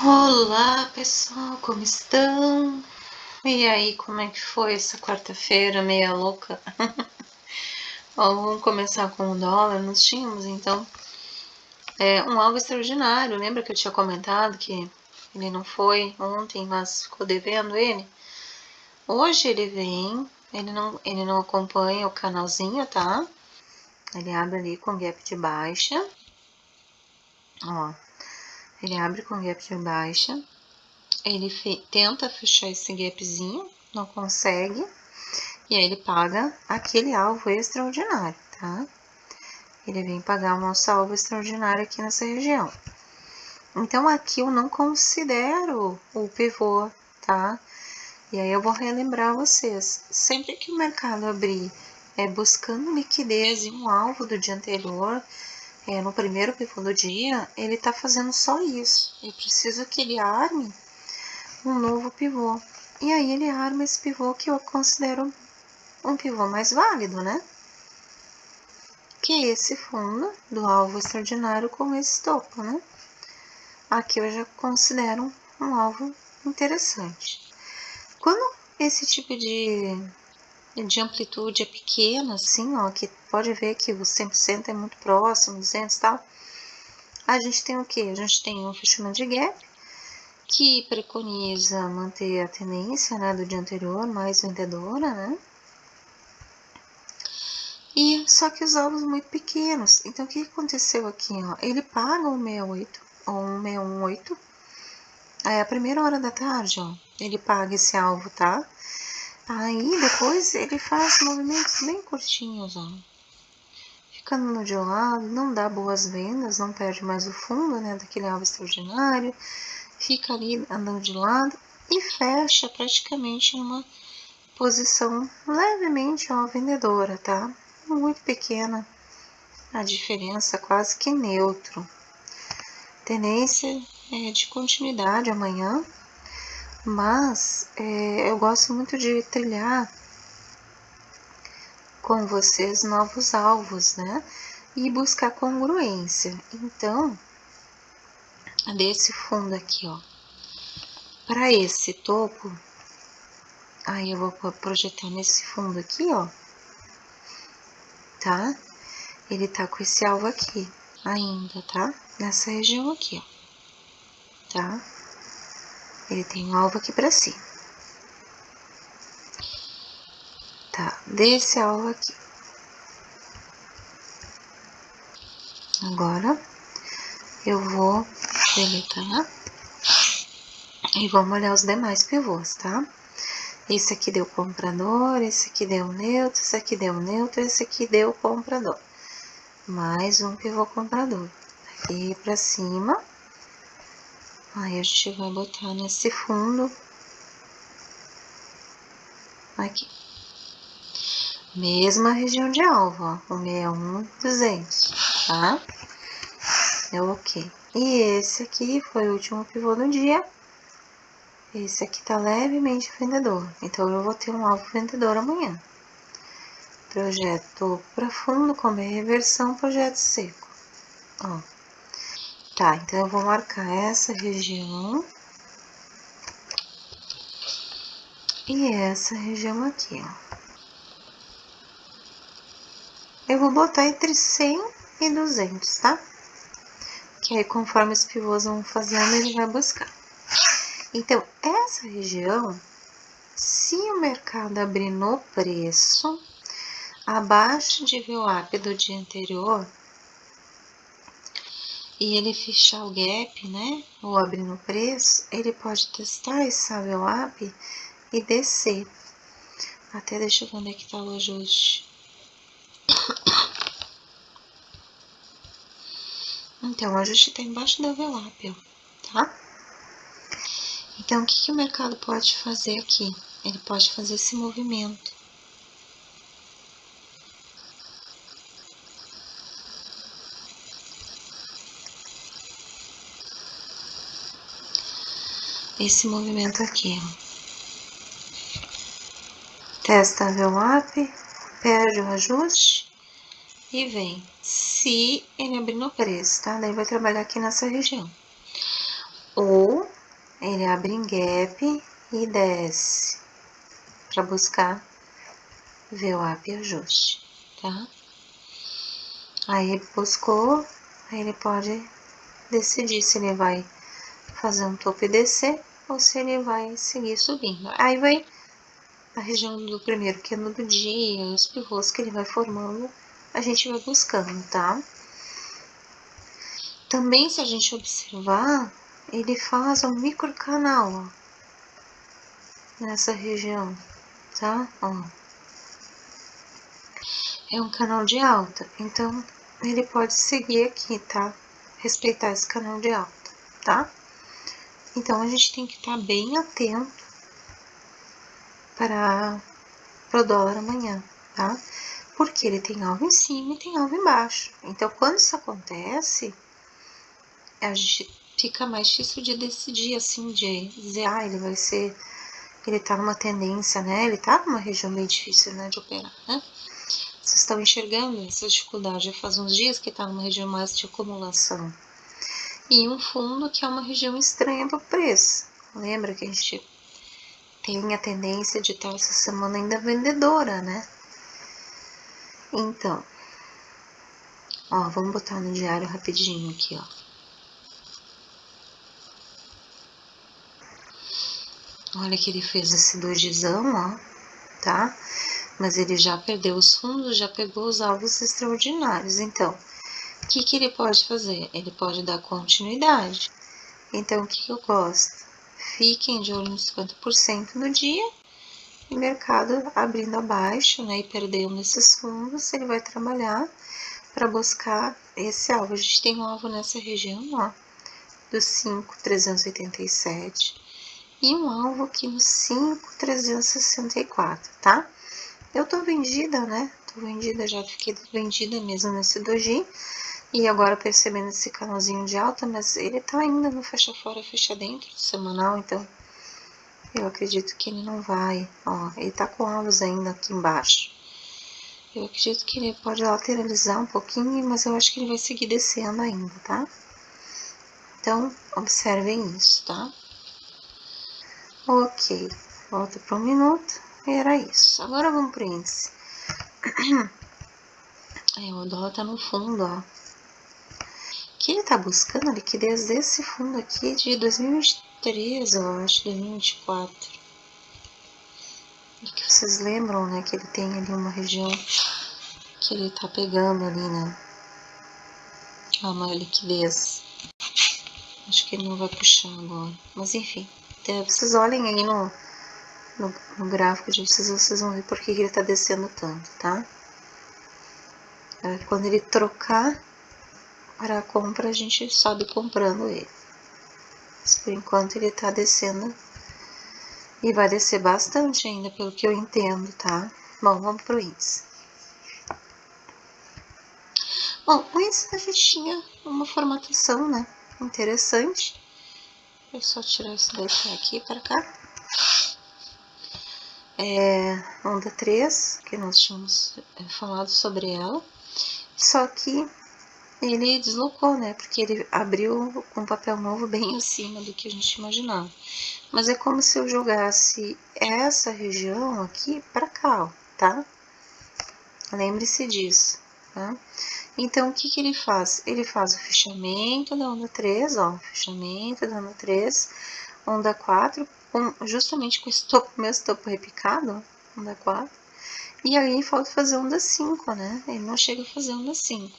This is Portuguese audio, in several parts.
Olá pessoal, como estão? E aí, como é que foi essa quarta-feira meia louca? Vamos começar com o dólar. Nós tínhamos então um algo extraordinário. Lembra que eu tinha comentado que ele não foi ontem, mas ficou devendo ele? Hoje ele vem, ele não acompanha o canalzinho, tá? Ele abre ali com gap de baixa. Ó, ele abre com gap de baixa. Ele tenta fechar esse gapzinho, não consegue. E aí ele paga aquele alvo extraordinário, tá? Ele vem pagar o nosso alvo extraordinário aqui nessa região. Então aqui eu não considero o pivô, tá? E aí eu vou relembrar vocês, sempre que o mercado abrir buscando liquidez em um alvo do dia anterior, no primeiro pivô do dia, ele tá fazendo só isso. Eu preciso que ele arme um novo pivô. E aí ele arma esse pivô que eu considero um pivô mais válido, né? Que é esse fundo do alvo extraordinário com esse topo, né? Aqui eu já considero um alvo interessante. Quando esse tipo de amplitude é pequena, assim, ó, que pode ver que o 100% é muito próximo, 200 e tal, a gente tem o quê? A gente tem um fechamento de gap, que preconiza manter a tendência, né, do dia anterior, mais vendedora, né? E só que os alvos muito pequenos. Então, o que aconteceu aqui, ó? Ele paga um 68 ou um 618. Aí, a primeira hora da tarde, ó, ele paga esse alvo, tá? Aí, depois, ele faz movimentos bem curtinhos, ó. Ficando de lado, não dá boas vendas, não perde mais o fundo, né, daquele alvo extraordinário. Fica ali andando de lado e fecha praticamente numa posição levemente, ó, vendedora, tá? Muito pequena. A diferença quase que neutro. Tendência de continuidade amanhã, mas eu gosto muito de trilhar com vocês novos alvos, né? E buscar congruência. Então, desse fundo aqui, ó, para esse topo, aí eu vou projetar nesse fundo aqui, ó, tá? Ele tá com esse alvo aqui ainda, tá? Nessa região aqui, ó, tá? Ele tem um alvo aqui para cima. Tá, desse alvo aqui. Agora, eu vou deletar e vamos olhar os demais pivôs, tá? Esse aqui deu comprador, esse aqui deu neutro, esse aqui deu neutro, esse aqui deu comprador. Mais um pivô comprador. Aqui pra cima. Aí a gente vai botar nesse fundo. Aqui. Mesma região de alvo, ó. O 61200, tá? É ok. E esse aqui foi o último pivô do dia. Esse aqui tá levemente vendedor. Então, eu vou ter um alvo vendedor amanhã. Projeto profundo, como é reversão, projeto seco. Ó. Tá, então eu vou marcar essa região. E essa região aqui, ó. Eu vou botar entre 100 e 200, tá? Que aí, conforme os pivôs vão fazendo, ele vai buscar. Então, essa região, se o mercado abrir no preço, abaixo de VWAP do dia anterior, e ele fechar o gap, né, ou abrir no preço, ele pode testar esse VWAP e descer. Até deixa eu ver onde é que tá o ajuste. Então, o ajuste tá embaixo da VWAP, ó, tá? Então, o que o mercado pode fazer aqui? Ele pode fazer esse movimento. Esse movimento aqui, ó. Testa a VWAP, perde o ajuste e vem. Se ele abrir no preço, tá? Daí vai trabalhar aqui nessa região. Ou ele abre em gap e desce para buscar VWAP e ajuste, tá? Aí ele buscou, aí ele pode decidir se ele vai fazer um topo e descer ou se ele vai seguir subindo. Aí vai a região do primeiro candle do dia, os pivôs que ele vai formando, a gente vai buscando, tá? Também, se a gente observar, ele faz um micro canal, ó, nessa região, tá? Ó. É um canal de alta, então ele pode seguir aqui, tá? Respeitar esse canal de alta, tá? Então a gente tem que estar bem atento para o dólar amanhã, tá? Porque ele tem alvo em cima e tem alvo embaixo. Então, quando isso acontece, a gente fica mais difícil de decidir, assim, de dizer, ah, ele vai ser, ele tá numa tendência, né? Ele tá numa região bem difícil, né, de operar, né? Vocês estão enxergando essa dificuldade? Já faz uns dias que tá numa região mais de acumulação. E um fundo que é uma região estranha para o preço. Lembra que a gente tem a tendência de estar essa semana ainda vendedora, né? Então, ó, vamos botar no diário rapidinho aqui, ó. Olha que ele fez esse dojizão, ó, tá? Mas ele já perdeu os fundos, já pegou os alvos extraordinários. Então, o que ele pode fazer? Ele pode dar continuidade. Então, o que eu gosto? Fiquem de olho nos 50% no dia. E mercado abrindo abaixo, né, e perdendo esses fundos, ele vai trabalhar para buscar esse alvo. A gente tem um alvo nessa região, ó, do 5.387 e um alvo aqui no 5.364, tá? Eu tô vendida, né? Tô vendida, já fiquei vendida mesmo nesse doji. E agora percebendo esse canalzinho de alta, mas ele tá ainda no fecha fora, fecha dentro do semanal, então eu acredito que ele não vai, ó, ele tá com alvos ainda aqui embaixo. Eu acredito que ele pode lateralizar um pouquinho, mas eu acho que ele vai seguir descendo ainda, tá? Então, observem isso, tá? Ok, volta para um minuto, e era isso. Agora vamos pro índice. O dólar tá no fundo, ó. Que ele tá buscando a liquidez desse fundo aqui de 2023, eu acho, 2024. E que vocês lembram, né, que ele tem ali uma região que ele tá pegando ali, né, a maior liquidez. Acho que ele não vai puxar agora, mas enfim, vocês olhem aí no gráfico de vocês vão ver por que ele tá descendo tanto, tá? Quando ele trocar para a compra, a gente sobe comprando ele. Mas por enquanto ele tá descendo e vai descer bastante ainda, pelo que eu entendo, tá? Bom, vamos pro índice. Bom, o índice a gente tinha uma formatação, né, interessante. Vou só tirar isso daqui aqui para cá. Onda 3, que nós tínhamos falado sobre ela. Só que ele deslocou, né, porque ele abriu com um papel novo bem acima do que a gente imaginava. Mas é como se eu jogasse essa região aqui para cá, ó, tá? Lembre-se disso, tá? Então, o que ele faz? Ele faz o fechamento da onda 3, ó, fechamento da onda 3, onda 4, justamente com esse topo, mesmo topo repicado, ó, onda 4, e aí falta fazer onda 5, né? Ele não chega a fazer onda 5.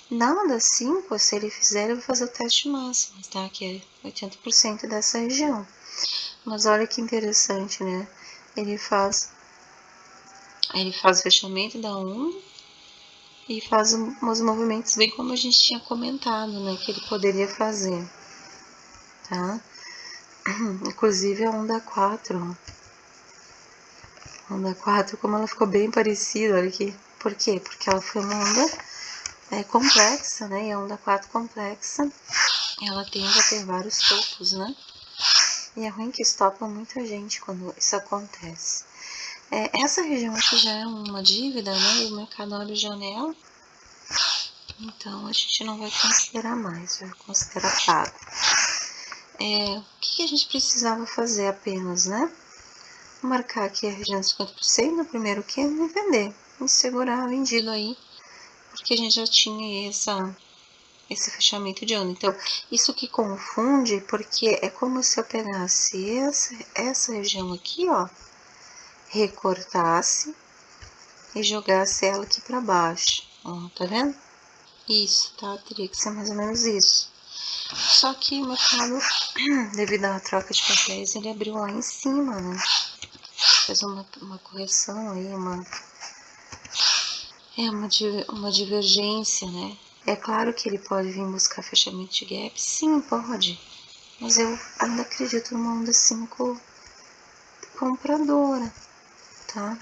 Na onda 5, se ele fizer, ele vai fazer o teste máximo, tá? Que é 80% dessa região. Mas olha que interessante, né? Ele faz o fechamento da onda e faz uns movimentos bem como a gente tinha comentado, né? Que ele poderia fazer, tá? Inclusive a onda 4, ó. Onda 4, como ela ficou bem parecida, olha aqui. Por quê? Porque ela foi uma onda complexa, né? E a onda 4 complexa, ela tende a ter vários topos, né? E é ruim que estopa muita gente quando isso acontece. Essa região aqui já é uma dívida, né? E o mercado olha janela. Então, a gente não vai considerar mais, vai considerar pago. o que a gente precisava fazer apenas, né? Marcar aqui a região de 50% no primeiro candle e vender. E segurar vendido aí, porque a gente já tinha esse fechamento de ano. Então, isso que confunde, porque é como se eu pegasse essa região aqui, ó, recortasse e jogasse ela aqui para baixo, ó, tá vendo? Isso, tá? Teria que ser mais ou menos isso. Só que o mercado, devido à troca de papéis, ele abriu lá em cima, né? Fez uma correção aí, uma divergência, né? É claro que ele pode vir buscar fechamento de gap, sim, pode. Mas eu ainda acredito numa onda 5 compradora, tá?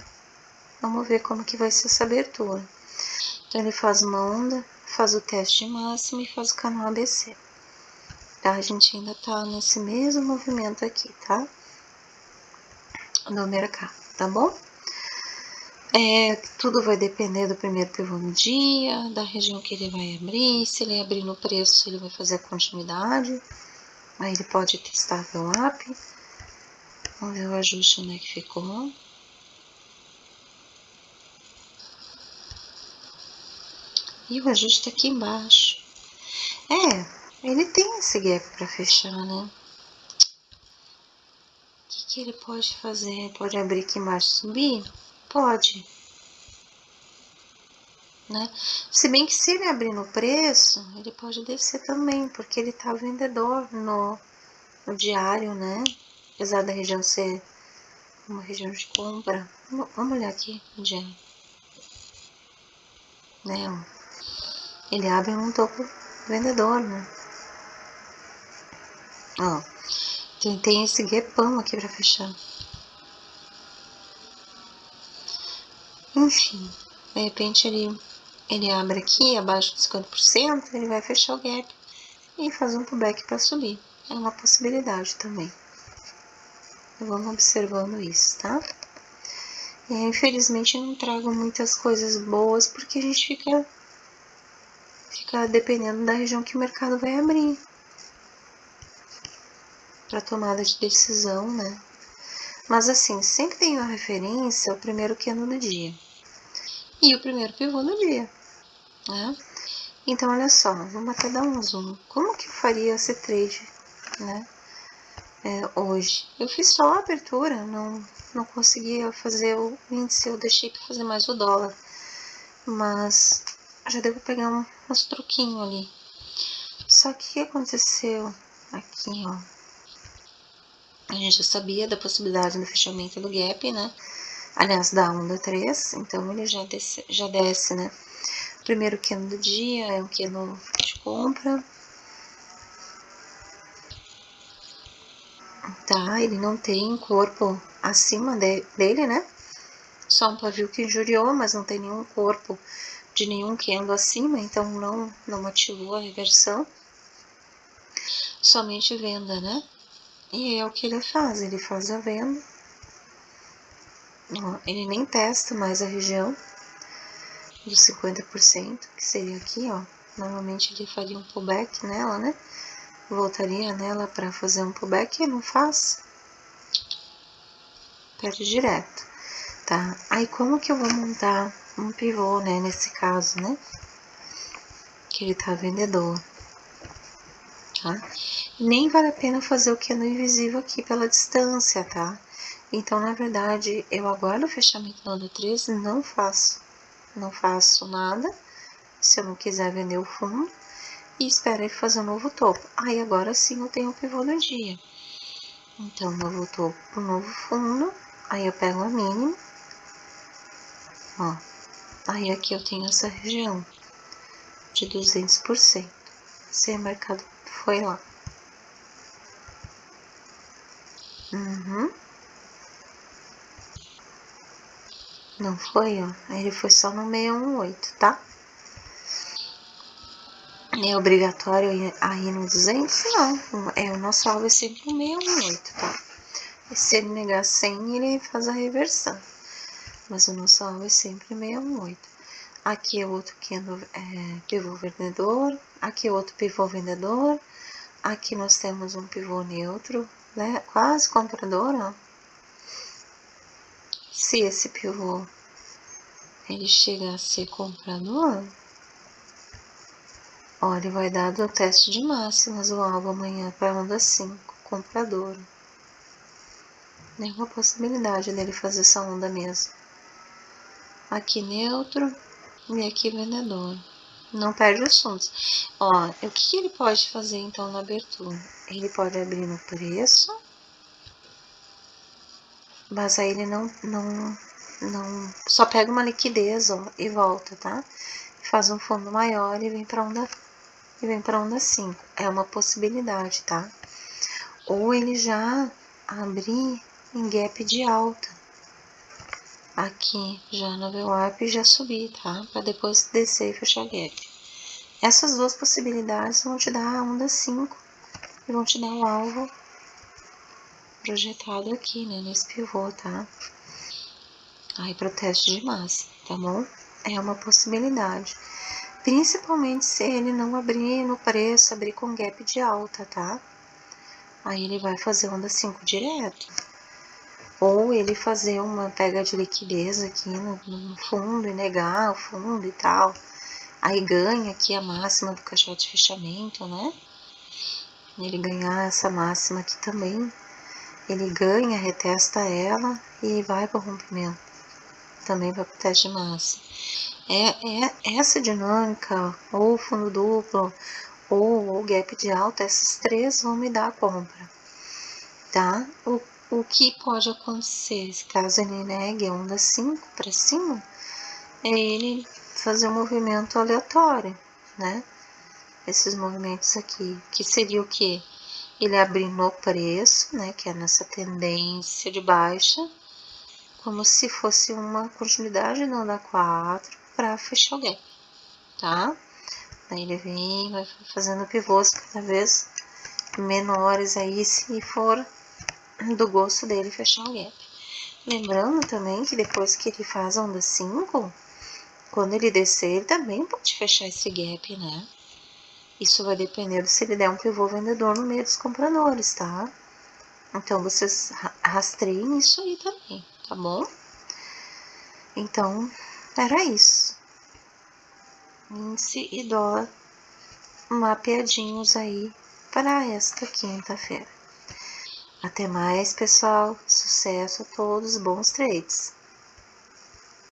Vamos ver como que vai ser essa abertura. Então, ele faz uma onda, faz o teste máximo e faz o canal ABC. Tá? A gente ainda tá nesse mesmo movimento aqui, tá? Do mercado, tá bom? Tudo vai depender do primeiro pivô no dia, da região que ele vai abrir. Se ele abrir no preço, ele vai fazer a continuidade. Aí ele pode testar o up. Vamos ver o ajuste onde é que ficou. E o ajuste tá aqui embaixo. Ele tem esse gap para fechar, né? O que ele pode fazer? Pode abrir aqui embaixo e subir? Pode. Né? Se bem que se ele abrir no preço, ele pode descer também, porque ele tá vendedor no diário, né? Apesar da região ser uma região de compra. Vamos olhar aqui no diário. Né? Ele abre um topo vendedor, né? Ó, então tem esse gapão aqui para fechar. Enfim, de repente ele abre aqui abaixo de 50%, ele vai fechar o gap e fazer um pullback para subir. É uma possibilidade também. Vamos observando isso, tá? Infelizmente não trago muitas coisas boas porque a gente fica dependendo da região que o mercado vai abrir para tomada de decisão, né? Mas assim, sempre tenho a referência ao primeiro candle do dia e o primeiro pivô do dia, né? Então, olha só, vamos até dar um zoom. Como que eu faria esse trade, né? Hoje? Eu fiz só a abertura, não conseguia fazer o índice, eu deixei para fazer mais o dólar. Mas já devo pegar uns truquinhos ali. Só que o que aconteceu aqui, ó? A gente já sabia da possibilidade do fechamento do gap, né? Aliás, da onda 3, então ele já desce, né? O primeiro candle do dia é um candle de compra. Tá, ele não tem corpo acima dele, né? Só um pavio que injuriou, mas não tem nenhum corpo de nenhum candle acima, então não ativou a reversão. Somente venda, né? E é o que ele faz a venda. Ele nem testa mais a região dos 50%, que seria aqui, ó. Normalmente ele faria um pullback nela, né? Voltaria nela para fazer um pullback e não faz. Perde direto, tá? Aí como que eu vou montar um pivô, né? Nesse caso, né? Que ele tá vendedor, tá? Nem vale a pena fazer o candle invisível aqui pela distância, tá? Então, na verdade, eu aguardo o fechamento da onda 13 e não faço nada, se eu não quiser vender o fundo, e espero ele fazer um novo topo. Aí, agora sim, eu tenho o pivô do dia. Então, novo topo pro novo fundo, aí eu pego a mínima, ó, aí aqui eu tenho essa região de 200%, se o mercado foi lá. Não foi, ó. Ele foi só no 618, tá? É obrigatório ir no 200? Não. O nosso alvo é sempre o 618, tá? E se ele negar 100, ele faz a reversão. Mas o nosso alvo é sempre 618. Aqui é outro candle, pivô vendedor. Aqui é outro pivô vendedor. Aqui nós temos um pivô neutro, né? Quase comprador, ó. Se esse pivô ele chegar a ser comprador, ó, ele vai dar do teste de máximas o alvo amanhã para onda 5, comprador. É uma possibilidade dele fazer essa onda mesmo. Aqui neutro e aqui vendedor. Não perde os fundos. Ó, o que ele pode fazer então na abertura? Ele pode abrir no preço, mas aí ele não só pega uma liquidez, ó, e volta, tá? Faz um fundo maior e vem para onda 5. É uma possibilidade, tá? Ou ele já abrir em gap de alta. Aqui já no VWAP já subir, tá? Para depois descer e fechar gap. Essas duas possibilidades vão te dar a onda 5 e vão te dar o alvo projetado aqui, né? Nesse pivô, tá? Aí pro teste de massa, tá bom? É uma possibilidade. Principalmente se ele não abrir no preço, abrir com gap de alta, tá? Aí ele vai fazer onda 5 direto. Ou ele fazer uma pega de liquidez aqui no fundo e negar o fundo e tal. Aí ganha aqui a máxima do caixote de fechamento, né? Ele ganhar essa máxima aqui também. Ele ganha, retesta ela e vai para o rompimento. Também vai para o teste de massa. Essa dinâmica, ou fundo duplo, ou gap de alta, essas três vão me dar a compra, tá? O que pode acontecer, caso ele negue a onda 5 para cima, é ele fazer um movimento aleatório, né? Esses movimentos aqui, que seria o quê? Ele abrir no preço, né? Que é nessa tendência de baixa, como se fosse uma continuidade da onda 4 para fechar o gap, tá? Daí ele vem, vai fazendo pivôs cada vez menores aí, se for do gosto dele fechar o gap. Lembrando também que depois que ele faz a onda 5, quando ele descer, ele também pode fechar esse gap, né? Isso vai depender se ele der um pivô vendedor no meio dos compradores, tá? Então, vocês rastreiem isso aí também, tá bom? Então, era isso. Índice e dólar mapeadinhos aí para esta quinta-feira. Até mais, pessoal. Sucesso a todos, bons trades!